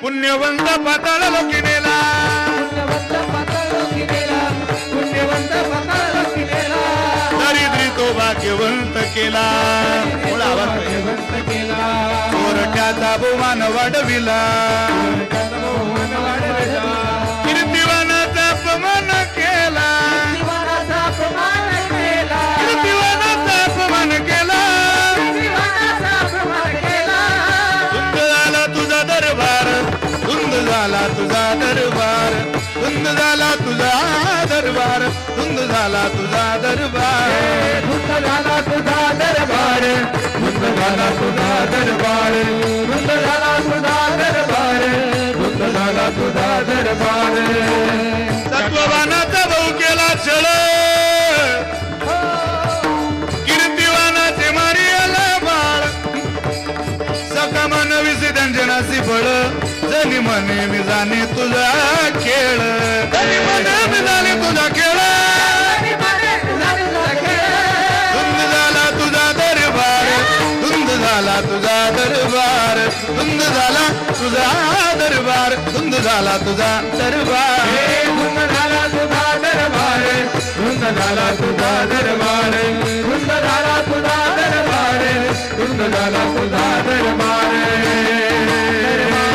पुण्यवंत पाताळ लोकी नेला, दरिद्री तो भाग्यवंत केला, चोरट्याचा बहुमान वाढविला, कीर्तिवानाचा अपमान केला, कीर्तिवानाचा अपमान केला, धुंद झाला तुझा दरबार, धुंद झाला तुझा दरबार, धुंद झाला तुझा दरबार, धुंद झाला तुझा दरबार, धुंद झाला तुझा दरबार, धुंद झाला तुझा दरबार, धुंद झाला तुझा दरबार, धुंद झाला तुझा दरबार. सत्ववानाचा भाऊ केला छळ, कीर्तिवानाचे मारी आला बाळ, सकामान विसी त्यांजनासी फळ, जनी म्हणे मी जाणे तुझा खेळ, जनी म्हणे मी जाणे तुझा खेळ, धुंद झाला तुझा दरबार, धुंद झाला तुझा दरबार, धुंद झाला तुझा दरबार, धुंद झाला तुझा दरबार, धुंद झाला तुझा दरबार, धुंद झाला तुझा दरबार, धुंद झाला तुझा दरबार, धुंद झाला तुझा दरबार.